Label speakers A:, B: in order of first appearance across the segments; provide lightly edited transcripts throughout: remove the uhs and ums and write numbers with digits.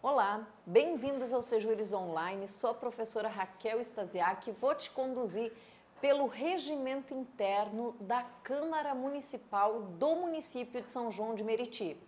A: Olá, bem-vindos ao Sejures Online. Sou a professora Raquel Stasiak e vou te conduzir pelo regimento interno da Câmara Municipal do município de São João de Meriti.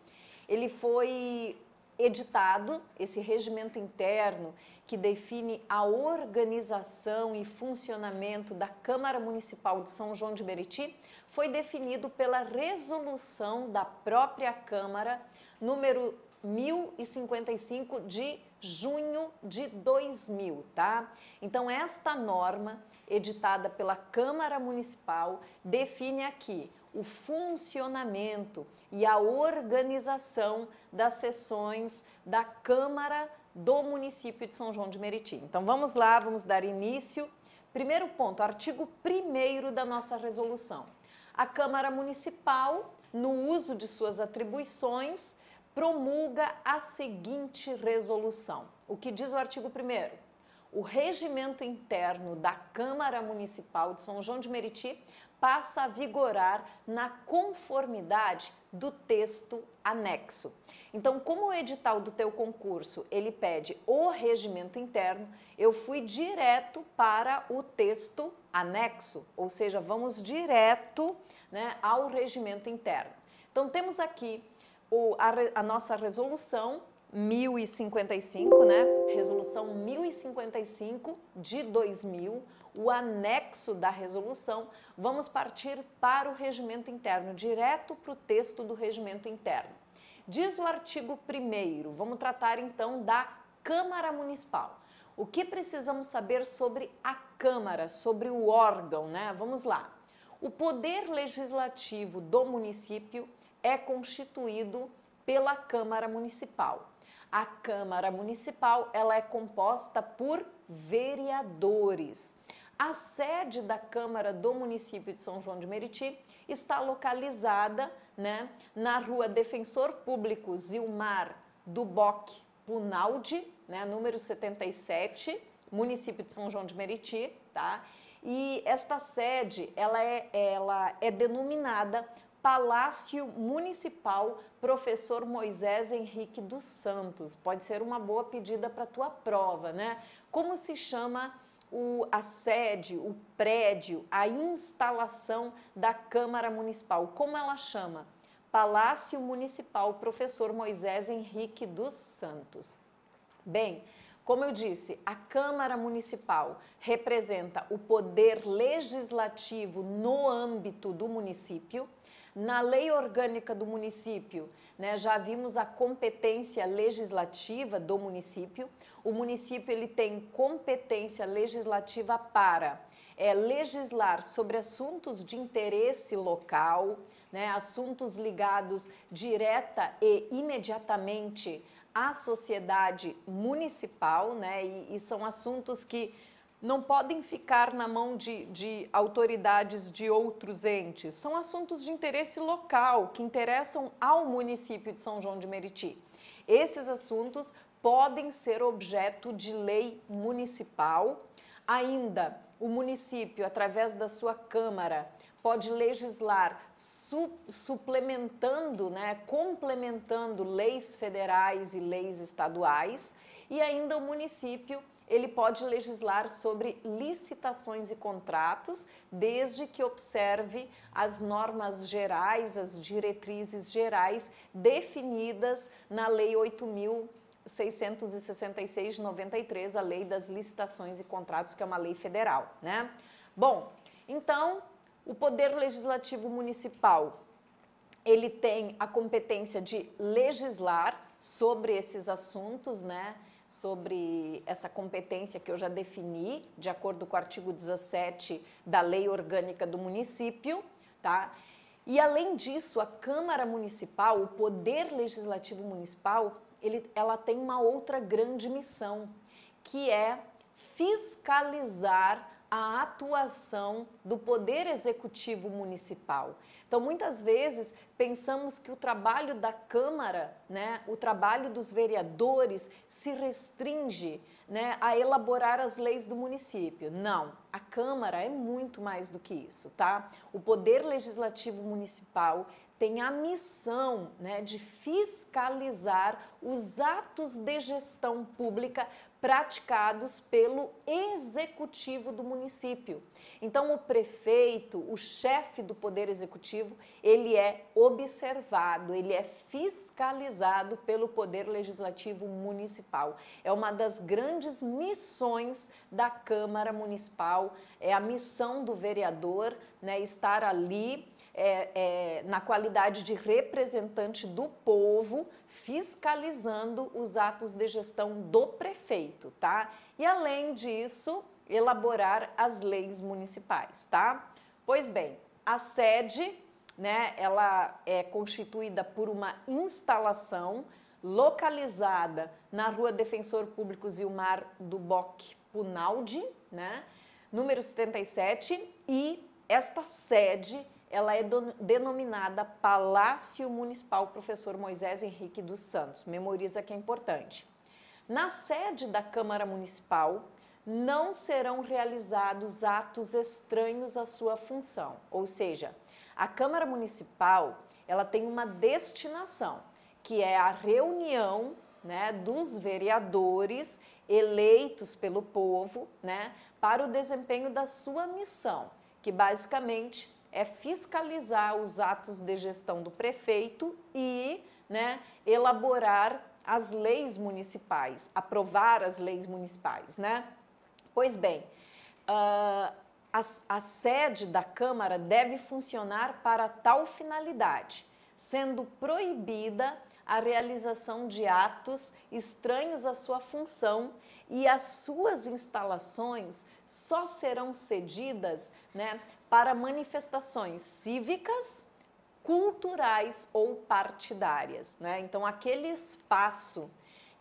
A: Ele foi editado, esse regimento interno que define a organização e funcionamento da Câmara Municipal de São João de Meriti, foi definido pela resolução da própria Câmara, número 1055 de junho de 2000, tá? Então, esta norma, editada pela Câmara Municipal, define aqui o funcionamento e a organização das sessões da Câmara do município de São João de Meriti. Então, vamos lá, vamos dar início. Primeiro ponto, artigo 1º da nossa resolução. A Câmara Municipal, no uso de suas atribuições, promulga a seguinte resolução. O que diz o artigo 1º? O regimento interno da Câmara Municipal de São João de Meriti passa a vigorar na conformidade do texto anexo. Então, como o edital do teu concurso, ele pede o regimento interno, eu fui direto para o texto anexo, ou seja, vamos direto, né, ao regimento interno. Então, temos aqui a nossa resolução 1055, né? Resolução 1055 de 2000, o anexo da resolução. Vamos partir para o regimento interno, direto para o texto do regimento interno. Diz o artigo 1º, vamos tratar então da Câmara Municipal. O que precisamos saber sobre a Câmara, sobre o órgão, né? Vamos lá. O poder legislativo do município é constituído pela Câmara Municipal. A Câmara Municipal, ela é composta por vereadores. A sede da Câmara do município de São João de Meriti está localizada, né, na Rua Defensor Público Zilmar do Boc Punaldi, né, número 77, município de São João de Meriti, tá? E esta sede, ela é denominada Palácio Municipal Professor Moisés Henrique dos Santos. Pode ser uma boa pedida para a tua prova, né? Como se chama a sede, o prédio, a instalação da Câmara Municipal? Como ela chama? Palácio Municipal Professor Moisés Henrique dos Santos. Bem, como eu disse, a Câmara Municipal representa o poder legislativo no âmbito do município. Na lei orgânica do município, né, já vimos a competência legislativa do município. O município ele tem competência legislativa para legislar sobre assuntos de interesse local, né, assuntos ligados direta e imediatamente à sociedade municipal, né, e são assuntos que não podem ficar na mão de autoridades de outros entes. São assuntos de interesse local, que interessam ao município de São João de Meriti. Esses assuntos podem ser objeto de lei municipal. Ainda, o município, através da sua Câmara, pode legislar suplementando, né, complementando leis federais e leis estaduais. E ainda o município ele pode legislar sobre licitações e contratos, desde que observe as normas gerais, as diretrizes gerais definidas na Lei 8.666 de 93, a Lei das Licitações e Contratos, que é uma lei federal, né? Bom, então, o Poder Legislativo Municipal, ele tem a competência de legislar sobre esses assuntos, né? Sobre essa competência que eu já defini, de acordo com o artigo 17 da Lei Orgânica do Município, tá? E, além disso, a Câmara Municipal, o Poder Legislativo Municipal, ela tem uma outra grande missão, que é fiscalizar a atuação do Poder Executivo Municipal. Então, muitas vezes, pensamos que o trabalho da Câmara, né, o trabalho dos vereadores se restringe, né, a elaborar as leis do município. Não, a Câmara é muito mais do que isso, tá? O Poder Legislativo Municipal tem a missão, né, de fiscalizar os atos de gestão pública praticados pelo executivo do município. Então, o prefeito, o chefe do Poder Executivo, ele é observado, ele é fiscalizado pelo Poder Legislativo Municipal. É uma das grandes missões da Câmara Municipal, é a missão do vereador, né, estar ali na qualidade de representante do povo, fiscalizando os atos de gestão do prefeito, tá? E além disso, elaborar as leis municipais, tá? Pois bem, a sede, né, ela é constituída por uma instalação localizada na Rua Defensor Público Zilmar do Bock Punaldi, né, número 77, e esta sede ela é denominada Palácio Municipal Professor Moisés Henrique dos Santos. Memoriza que é importante. Na sede da Câmara Municipal, não serão realizados atos estranhos à sua função. Ou seja, a Câmara Municipal, ela tem uma destinação, que é a reunião, né, dos vereadores eleitos pelo povo, né, para o desempenho da sua missão, que basicamente é fiscalizar os atos de gestão do prefeito e, né, elaborar as leis municipais, aprovar as leis municipais, né? Pois bem, a sede da Câmara deve funcionar para tal finalidade, sendo proibida a realização de atos estranhos à sua função, e as suas instalações só serão cedidas, né, para manifestações cívicas, culturais ou partidárias, né? Então, aquele espaço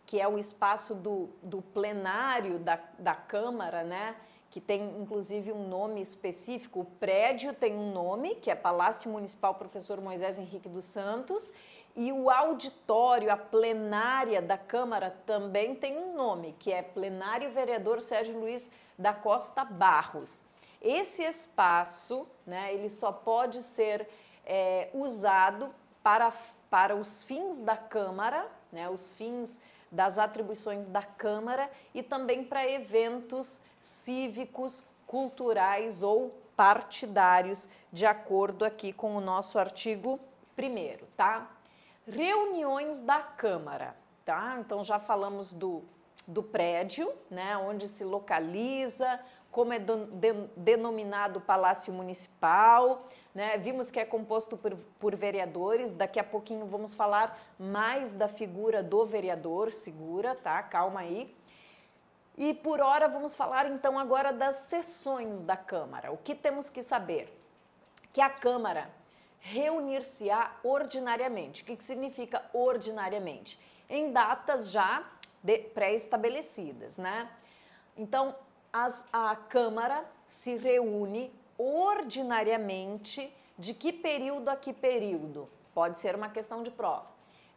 A: que é o espaço do plenário da Câmara, né, que tem inclusive um nome específico, o prédio tem um nome, que é Palácio Municipal Professor Moisés Henrique dos Santos, e o auditório, a plenária da Câmara também tem um nome, que é Plenário Vereador Sérgio Luiz da Costa Barros. Esse espaço, né, ele só pode ser usado para os fins da Câmara, né, os fins das atribuições da Câmara, e também para eventos cívicos, culturais ou partidários, de acordo aqui com o nosso artigo 1º, tá? Reuniões da Câmara, tá? Então, já falamos do prédio, né, onde se localiza, como é denominado Palácio Municipal, né? Vimos que é composto por vereadores, daqui a pouquinho vamos falar mais da figura do vereador, segura, tá? Calma aí. E por hora vamos falar então agora das sessões da Câmara. O que temos que saber? Que a Câmara reunir-se-á ordinariamente. O que significa ordinariamente? Em datas já pré-estabelecidas, né? Então, a Câmara se reúne ordinariamente de que período a que período? Pode ser uma questão de prova.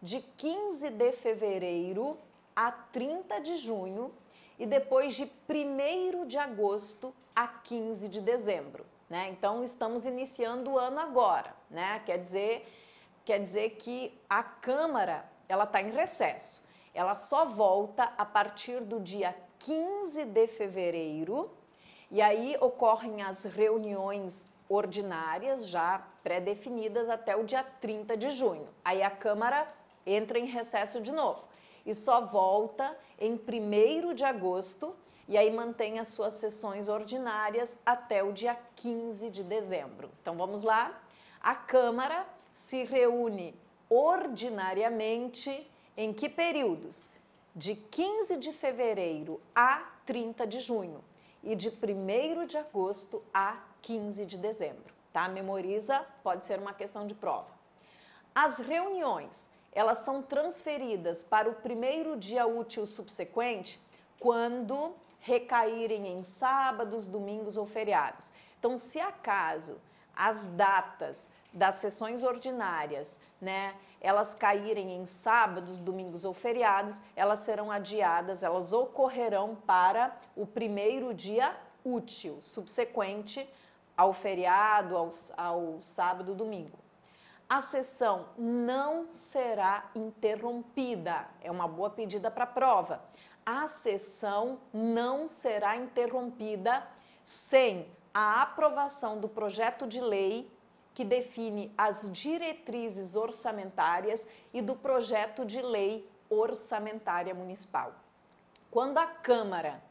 A: De 15 de fevereiro a 30 de junho e depois de 1º de agosto a 15 de dezembro. Né? Então, estamos iniciando o ano agora, né? Quer dizer que a Câmara ela está em recesso. Ela só volta a partir do dia 15 de fevereiro, e aí ocorrem as reuniões ordinárias já pré-definidas até o dia 30 de junho. Aí a Câmara entra em recesso de novo e só volta em 1º de agosto, e aí mantém as suas sessões ordinárias até o dia 15 de dezembro. Então vamos lá. A Câmara se reúne ordinariamente em que períodos? De 15 de fevereiro a 30 de junho e de 1º de agosto a 15 de dezembro, tá? Memoriza, pode ser uma questão de prova. As reuniões, elas são transferidas para o 1º dia útil subsequente quando recaírem em sábados, domingos ou feriados. Então, se acaso as datas das sessões ordinárias, né, elas caírem em sábados, domingos ou feriados, elas serão adiadas, elas ocorrerão para o primeiro dia útil, subsequente ao feriado, ao sábado, domingo. A sessão não será interrompida, é uma boa pedida para a prova. A sessão não será interrompida sem a aprovação do projeto de lei que define as diretrizes orçamentárias e do projeto de lei orçamentária municipal. Quando a Câmara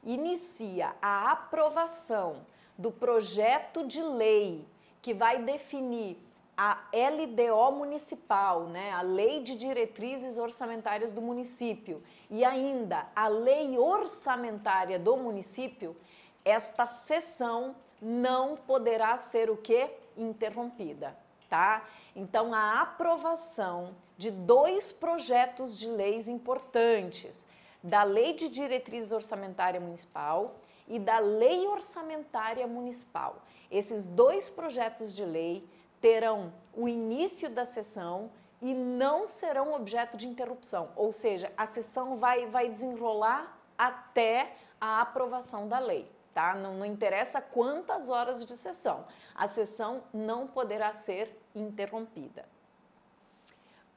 A: inicia a aprovação do projeto de lei que vai definir a LDO municipal, né, a Lei de Diretrizes Orçamentárias do município e ainda a Lei Orçamentária do município, esta sessão não poderá ser o quê? Interrompida, tá? Então, a aprovação de dois projetos de leis importantes, da Lei de Diretrizes Orçamentária Municipal e da Lei Orçamentária Municipal. Esses dois projetos de lei terão o início da sessão e não serão objeto de interrupção, ou seja, a sessão vai desenrolar até a aprovação da lei. Tá? Não interessa quantas horas de sessão, a sessão não poderá ser interrompida.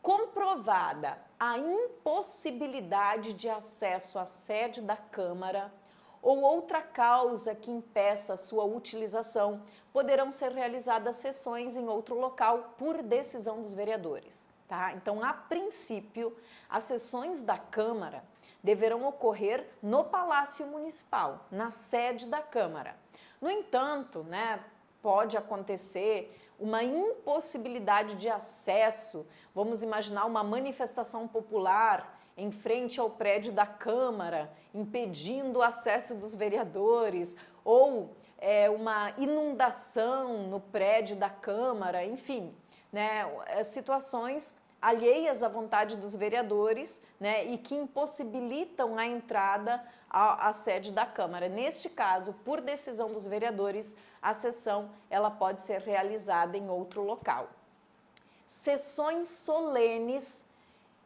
A: Comprovada a impossibilidade de acesso à sede da Câmara ou outra causa que impeça sua utilização, poderão ser realizadas sessões em outro local por decisão dos vereadores. Tá? Então, a princípio, as sessões da Câmara deverão ocorrer no Palácio Municipal, na sede da Câmara. No entanto, né, pode acontecer uma impossibilidade de acesso, vamos imaginar uma manifestação popular em frente ao prédio da Câmara, impedindo o acesso dos vereadores, ou uma inundação no prédio da Câmara, enfim, né, situações alheias à vontade dos vereadores, né, e que impossibilitam a entrada à sede da Câmara. Neste caso, por decisão dos vereadores, a sessão ela pode ser realizada em outro local. Sessões solenes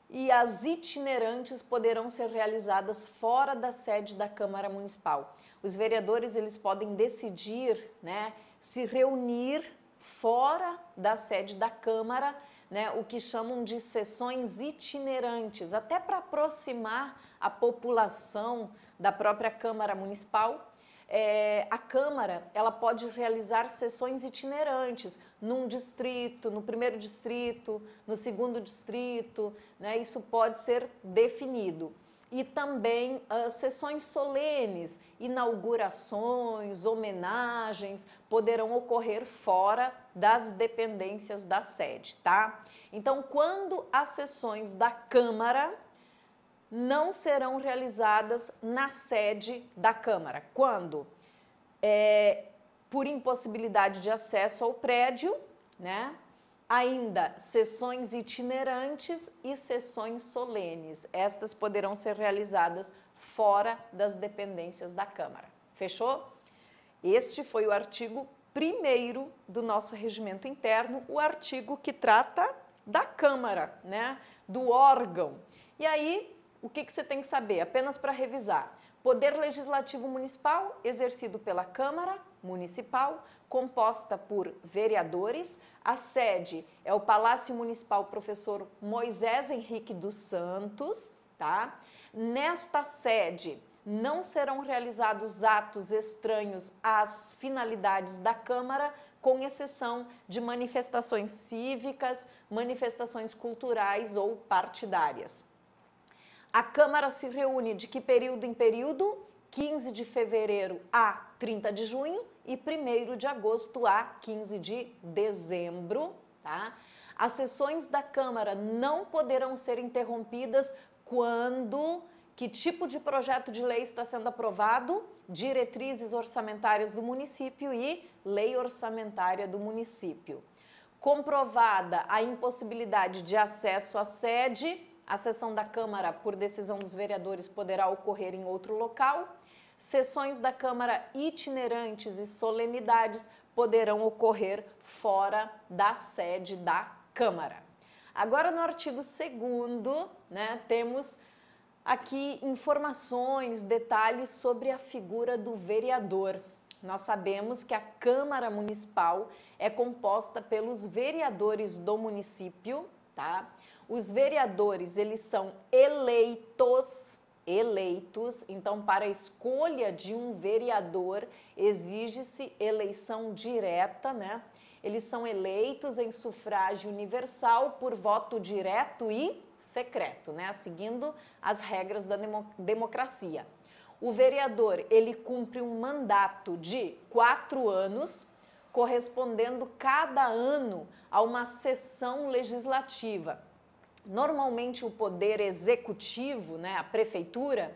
A: e as itinerantes poderão ser realizadas fora da sede da Câmara Municipal. Os vereadores eles podem decidir, né, se reunir fora da sede da Câmara, né, o que chamam de sessões itinerantes, até para aproximar a população da própria Câmara Municipal. A Câmara ela pode realizar sessões itinerantes num distrito, no primeiro distrito, no segundo distrito, né, isso pode ser definido. E também sessões solenes, inaugurações, homenagens, poderão ocorrer fora das dependências da sede, tá? Então, quando as sessões da Câmara não serão realizadas na sede da Câmara? Quando? Por impossibilidade de acesso ao prédio, né? Ainda sessões itinerantes e sessões solenes. Estas poderão ser realizadas fora das dependências da Câmara. Fechou? Este foi o artigo 1º do nosso regimento interno, o artigo que trata da Câmara, né? Do órgão. E aí, o que você tem que saber? Apenas para revisar. Poder Legislativo Municipal, exercido pela Câmara Municipal, composta por vereadores. A sede é o Palácio Municipal Professor Moisés Henrique dos Santos, tá? Nesta sede não serão realizados atos estranhos às finalidades da Câmara, com exceção de manifestações cívicas, manifestações culturais ou partidárias. A Câmara se reúne de que período em período? 15 de fevereiro a 30 de junho e 1º de agosto a 15 de dezembro, tá? As sessões da Câmara não poderão ser interrompidas quando... Que tipo de projeto de lei está sendo aprovado? Diretrizes orçamentárias do município e lei orçamentária do município. Comprovada a impossibilidade de acesso à sede, a sessão da Câmara, por decisão dos vereadores, poderá ocorrer em outro local. Sessões da Câmara itinerantes e solenidades poderão ocorrer fora da sede da Câmara. Agora, no artigo 2º, né, temos aqui informações, detalhes sobre a figura do vereador. Nós sabemos que a Câmara Municipal é composta pelos vereadores do município, tá? Os vereadores, eles são eleitos, então para a escolha de um vereador exige-se eleição direta, né? Eles são eleitos em sufrágio universal por voto direto e secreto, né? Seguindo as regras da democracia. O vereador, ele cumpre um mandato de 4 anos, correspondendo cada ano a uma sessão legislativa. Normalmente o poder executivo, né, a prefeitura,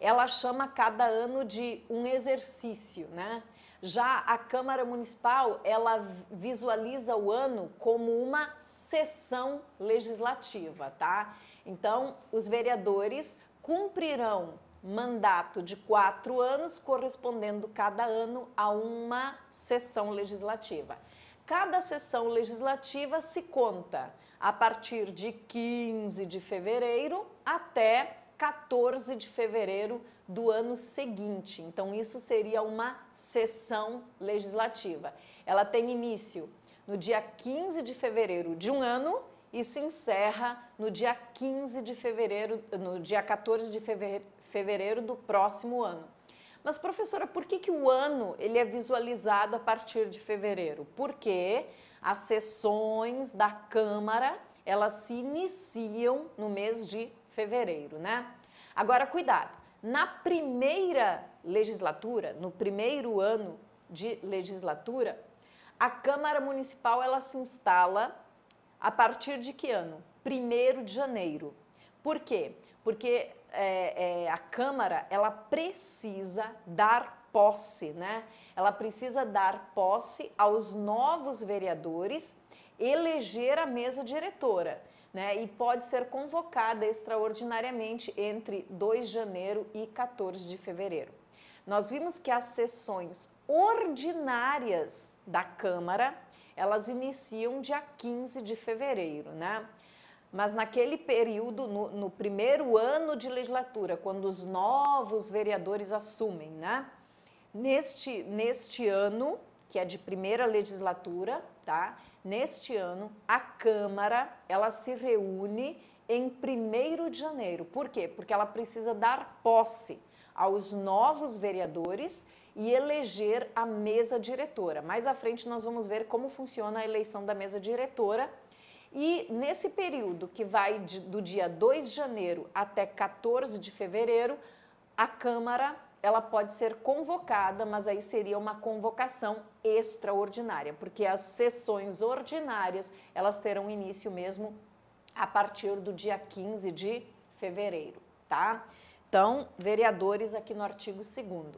A: ela chama cada ano de um exercício, né? Já a Câmara Municipal, ela visualiza o ano como uma sessão legislativa, tá? Então, os vereadores cumprirão mandato de 4 anos, correspondendo cada ano a uma sessão legislativa. Cada sessão legislativa se conta a partir de 15 de fevereiro até 14 de fevereiro do ano seguinte. Então, isso seria uma sessão legislativa. Ela tem início no dia 15 de fevereiro de um ano e se encerra no dia 15 de fevereiro, no dia 14 de fevereiro do próximo ano. Mas, professora, por que o ano ele é visualizado a partir de fevereiro? Porque as sessões da Câmara, elas se iniciam no mês de fevereiro, né? Agora, cuidado, na primeira legislatura, no primeiro ano de legislatura, a Câmara Municipal, ela se instala a partir de que ano? 1º de janeiro. Por quê? Porque a Câmara, ela precisa dar posse, né? Ela precisa dar posse aos novos vereadores, eleger a mesa diretora, né? E pode ser convocada extraordinariamente entre 2 de janeiro e 14 de fevereiro. Nós vimos que as sessões ordinárias da Câmara, elas iniciam dia 15 de fevereiro, né? Mas naquele período, no primeiro ano de legislatura, quando os novos vereadores assumem, né? Neste ano, que é de primeira legislatura, tá? Neste ano, a Câmara, ela se reúne em 1º de janeiro. Por quê? Porque ela precisa dar posse aos novos vereadores e eleger a mesa diretora. Mais à frente nós vamos ver como funciona a eleição da mesa diretora. E nesse período que vai do dia 2 de janeiro até 14 de fevereiro, a Câmara, ela pode ser convocada, mas aí seria uma convocação extraordinária, porque as sessões ordinárias, elas terão início mesmo a partir do dia 15 de fevereiro, tá? Então, vereadores aqui no artigo 2º.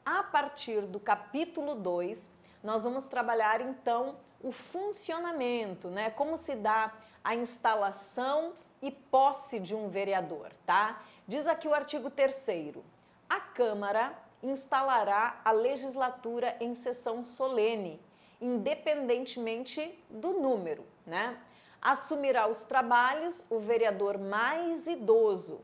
A: A partir do capítulo 2, nós vamos trabalhar então o funcionamento, né? Como se dá a instalação e posse de um vereador, tá? Diz aqui o artigo 3º. A Câmara instalará a legislatura em sessão solene, independentemente do número, né? Assumirá os trabalhos o vereador mais idoso.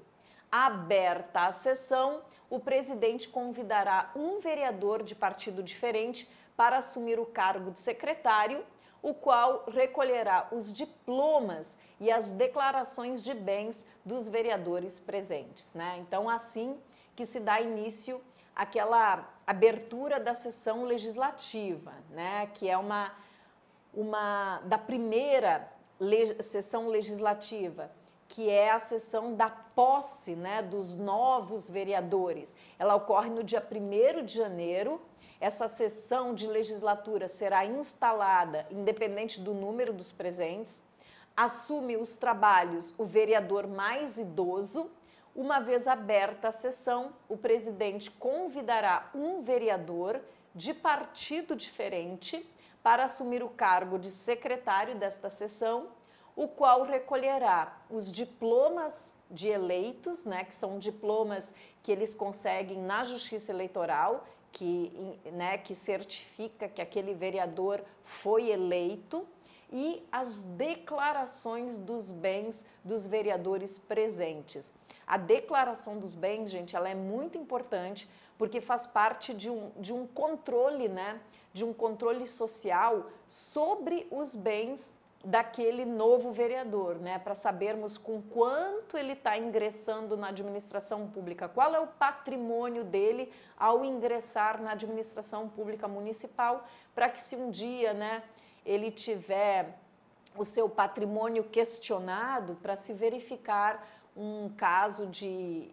A: Aberta a sessão, o presidente convidará um vereador de partido diferente para assumir o cargo de secretário, o qual recolherá os diplomas e as declarações de bens dos vereadores presentes, né? Então, assim que se dá início àquela abertura da sessão legislativa, né? Que é uma da primeira sessão legislativa, que é a sessão da posse, né, dos novos vereadores. Ela ocorre no dia 1º de janeiro. Essa sessão de legislatura será instalada, independente do número dos presentes. Assume os trabalhos o vereador mais idoso. Uma vez aberta a sessão, o presidente convidará um vereador de partido diferente para assumir o cargo de secretário desta sessão, o qual recolherá os diplomas de eleitos, né, que são diplomas que eles conseguem na Justiça Eleitoral, que certifica que aquele vereador foi eleito, e as declarações dos bens dos vereadores presentes. A declaração dos bens, gente, ela é muito importante porque faz parte de um controle, né, de um controle social sobre os bens daquele novo vereador, né, para sabermos com quanto ele está ingressando na administração pública, qual é o patrimônio dele ao ingressar na administração pública municipal, para que se um dia, né, ele tiver o seu patrimônio questionado, para se verificar um caso de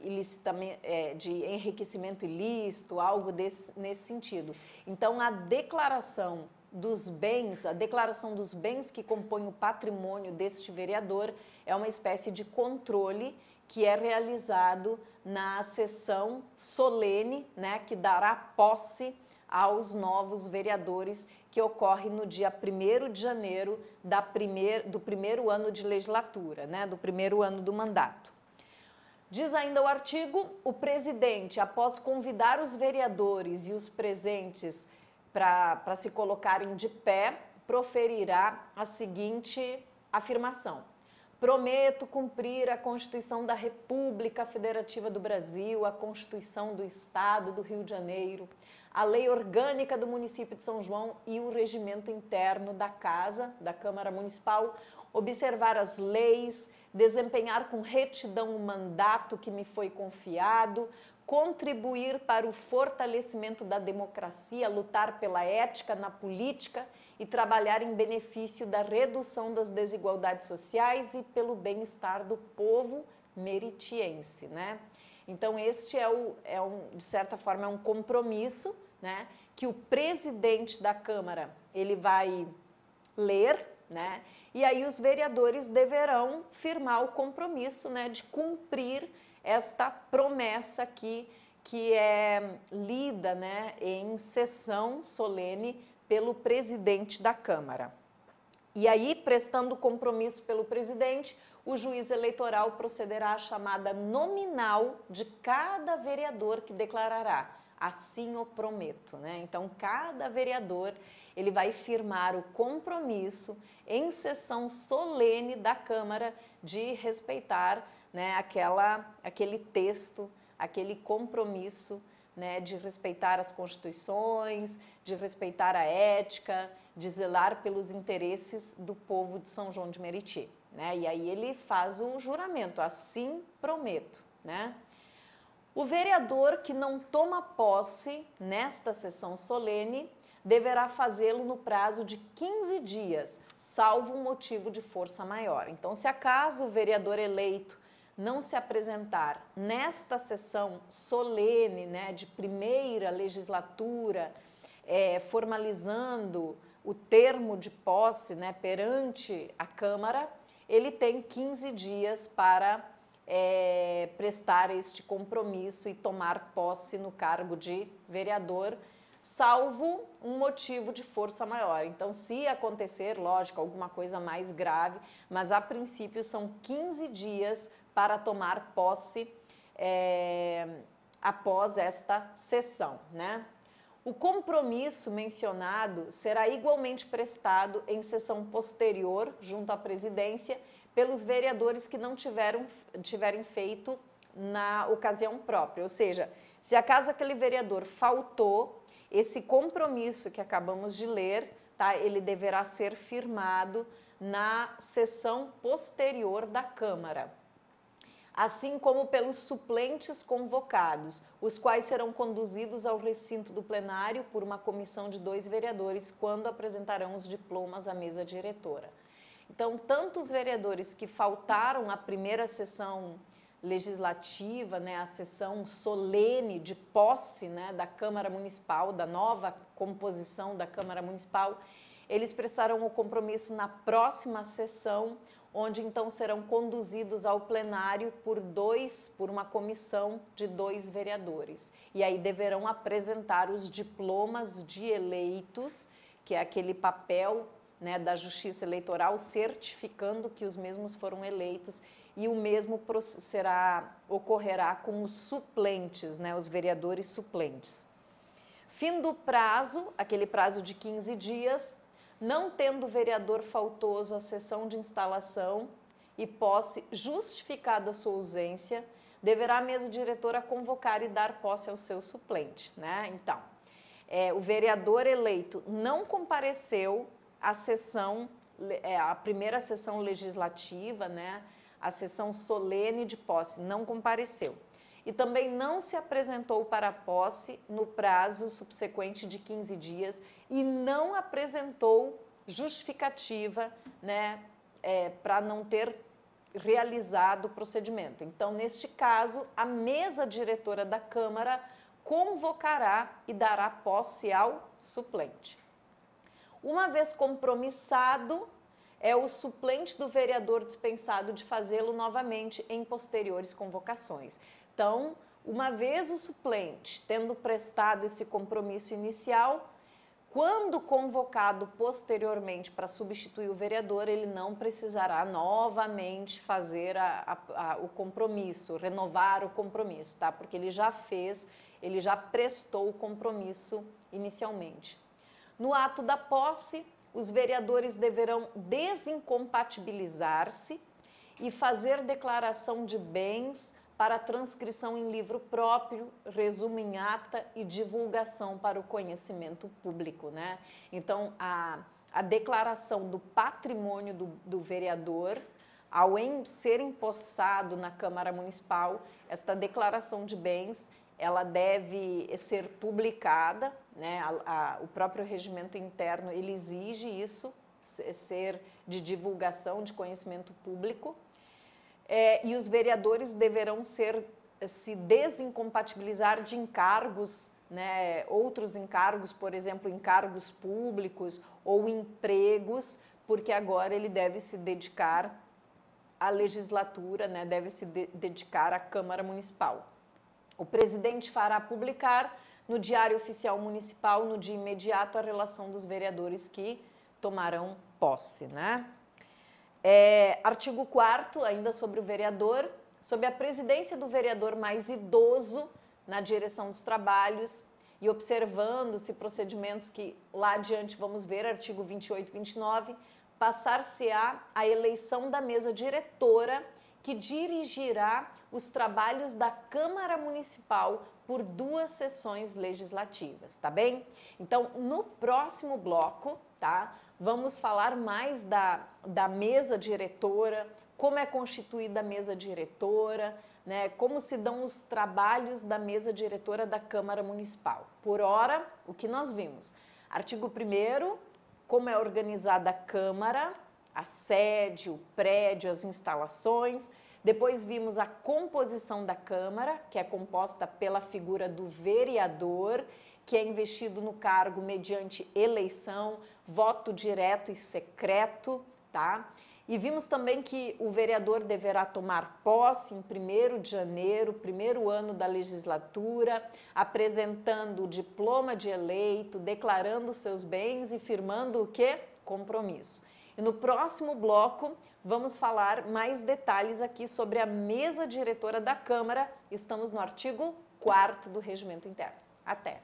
A: enriquecimento ilícito, algo nesse sentido. Então, a declaração dos bens que compõem o patrimônio deste vereador é uma espécie de controle que é realizado na sessão solene, né, que dará posse aos novos vereadores, que ocorre no dia 1º de janeiro do primeiro ano de legislatura, né, do primeiro ano do mandato. Diz ainda o artigo, o presidente, após convidar os vereadores e os presentes para se colocarem de pé, proferirá a seguinte afirmação: prometo cumprir a Constituição da República Federativa do Brasil, a Constituição do Estado do Rio de Janeiro, a Lei Orgânica do Município de São João e o regimento interno da Casa, da Câmara Municipal, observar as leis, desempenhar com retidão o mandato que me foi confiado, contribuir para o fortalecimento da democracia, lutar pela ética na política e trabalhar em benefício da redução das desigualdades sociais e pelo bem-estar do povo meritiense, né? Então, este de certa forma, é um compromisso, né, que o presidente da Câmara, ele vai ler, né, e aí os vereadores deverão firmar o compromisso, né, de cumprir esta promessa aqui, que é lida, né, em sessão solene pelo presidente da Câmara. E aí, prestando compromisso pelo presidente, o juiz eleitoral procederá à chamada nominal de cada vereador que declarará: assim o prometo, né? Então, cada vereador, ele vai firmar o compromisso em sessão solene da Câmara de respeitar, né, aquele texto, aquele compromisso, né, de respeitar as constituições, de respeitar a ética, de zelar pelos interesses do povo de São João de Meriti, né? E aí ele faz o juramento: assim prometo, né? O vereador que não toma posse nesta sessão solene deverá fazê-lo no prazo de 15 dias, salvo um motivo de força maior. Então, se acaso o vereador eleito não se apresentar nesta sessão solene, né, de primeira legislatura, formalizando o termo de posse, né, perante a Câmara, ele tem 15 dias para prestar este compromisso e tomar posse no cargo de vereador, salvo um motivo de força maior. Então, se acontecer, lógico, alguma coisa mais grave, mas a princípio são 15 dias para tomar posse após esta sessão, né? O compromisso mencionado será igualmente prestado em sessão posterior, junto à presidência, pelos vereadores que não tiverem feito na ocasião própria. Ou seja, se acaso aquele vereador faltou, esse compromisso que acabamos de ler, tá, ele deverá ser firmado na sessão posterior da Câmara, assim como pelos suplentes convocados, os quais serão conduzidos ao recinto do plenário por uma comissão de 2 vereadores, quando apresentarão os diplomas à mesa diretora. Então, tanto os vereadores que faltaram à primeira sessão legislativa, né, a sessão solene de posse, né, da Câmara Municipal, da nova composição da Câmara Municipal, eles prestarão o compromisso na próxima sessão, onde então serão conduzidos ao plenário por uma comissão de 2 vereadores. E aí deverão apresentar os diplomas de eleitos, que é aquele papel, né, da Justiça Eleitoral certificando que os mesmos foram eleitos, e o mesmo ocorrerá com os suplentes, né, os vereadores suplentes. Fim do prazo, aquele prazo de 15 dias, não tendo o vereador faltoso à sessão de instalação e posse justificada a sua ausência, deverá a mesa diretora convocar e dar posse ao seu suplente, né? Então, o vereador eleito não compareceu à sessão, a primeira sessão legislativa, né? A sessão solene de posse, não compareceu. E também não se apresentou para a posse no prazo subsequente de 15 dias e não apresentou justificativa, né, para não ter realizado o procedimento. Então, neste caso, a mesa diretora da Câmara convocará e dará posse ao suplente. Uma vez compromissado, é o suplente do vereador dispensado de fazê-lo novamente em posteriores convocações. Então, uma vez o suplente tendo prestado esse compromisso inicial, quando convocado posteriormente para substituir o vereador, ele não precisará novamente fazer o compromisso, renovar o compromisso, tá? Porque ele já fez, ele já prestou o compromisso inicialmente. No ato da posse, os vereadores deverão desincompatibilizar-se e fazer declaração de bens para transcrição em livro próprio, resumo em ata e divulgação para o conhecimento público, né? Então, a declaração do patrimônio do vereador, ao ser empossado na Câmara Municipal, esta declaração de bens, ela deve ser publicada, né? O próprio regimento interno, ele exige isso, ser de divulgação, de conhecimento público. E os vereadores deverão se desincompatibilizar de encargos, né, outros encargos, por exemplo, encargos públicos ou empregos, porque agora ele deve se dedicar à legislatura, né, deve se dedicar à Câmara Municipal. O presidente fará publicar no Diário Oficial Municipal, no dia imediato, a relação dos vereadores que tomarão posse, né? Artigo 4º, ainda sobre o vereador, sob a presidência do vereador mais idoso na direção dos trabalhos e observando-se procedimentos que lá adiante vamos ver, artigo 28 e 29, passar-se-á a eleição da mesa diretora que dirigirá os trabalhos da Câmara Municipal por 2 sessões legislativas, tá bem? Então, no próximo bloco, tá? Vamos falar mais da mesa diretora, como é constituída a mesa diretora, né? Como se dão os trabalhos da mesa diretora da Câmara Municipal. Por hora, o que nós vimos? Artigo 1º, como é organizada a Câmara, a sede, o prédio, as instalações. Depois vimos a composição da Câmara, que é composta pela figura do vereador, que é investido no cargo mediante eleição, voto direto e secreto, tá? E vimos também que o vereador deverá tomar posse em 1º de janeiro, primeiro ano da legislatura, apresentando o diploma de eleito, declarando seus bens e firmando o quê? Compromisso. E no próximo bloco vamos falar mais detalhes aqui sobre a mesa diretora da Câmara. Estamos no artigo 4º do Regimento Interno. Até!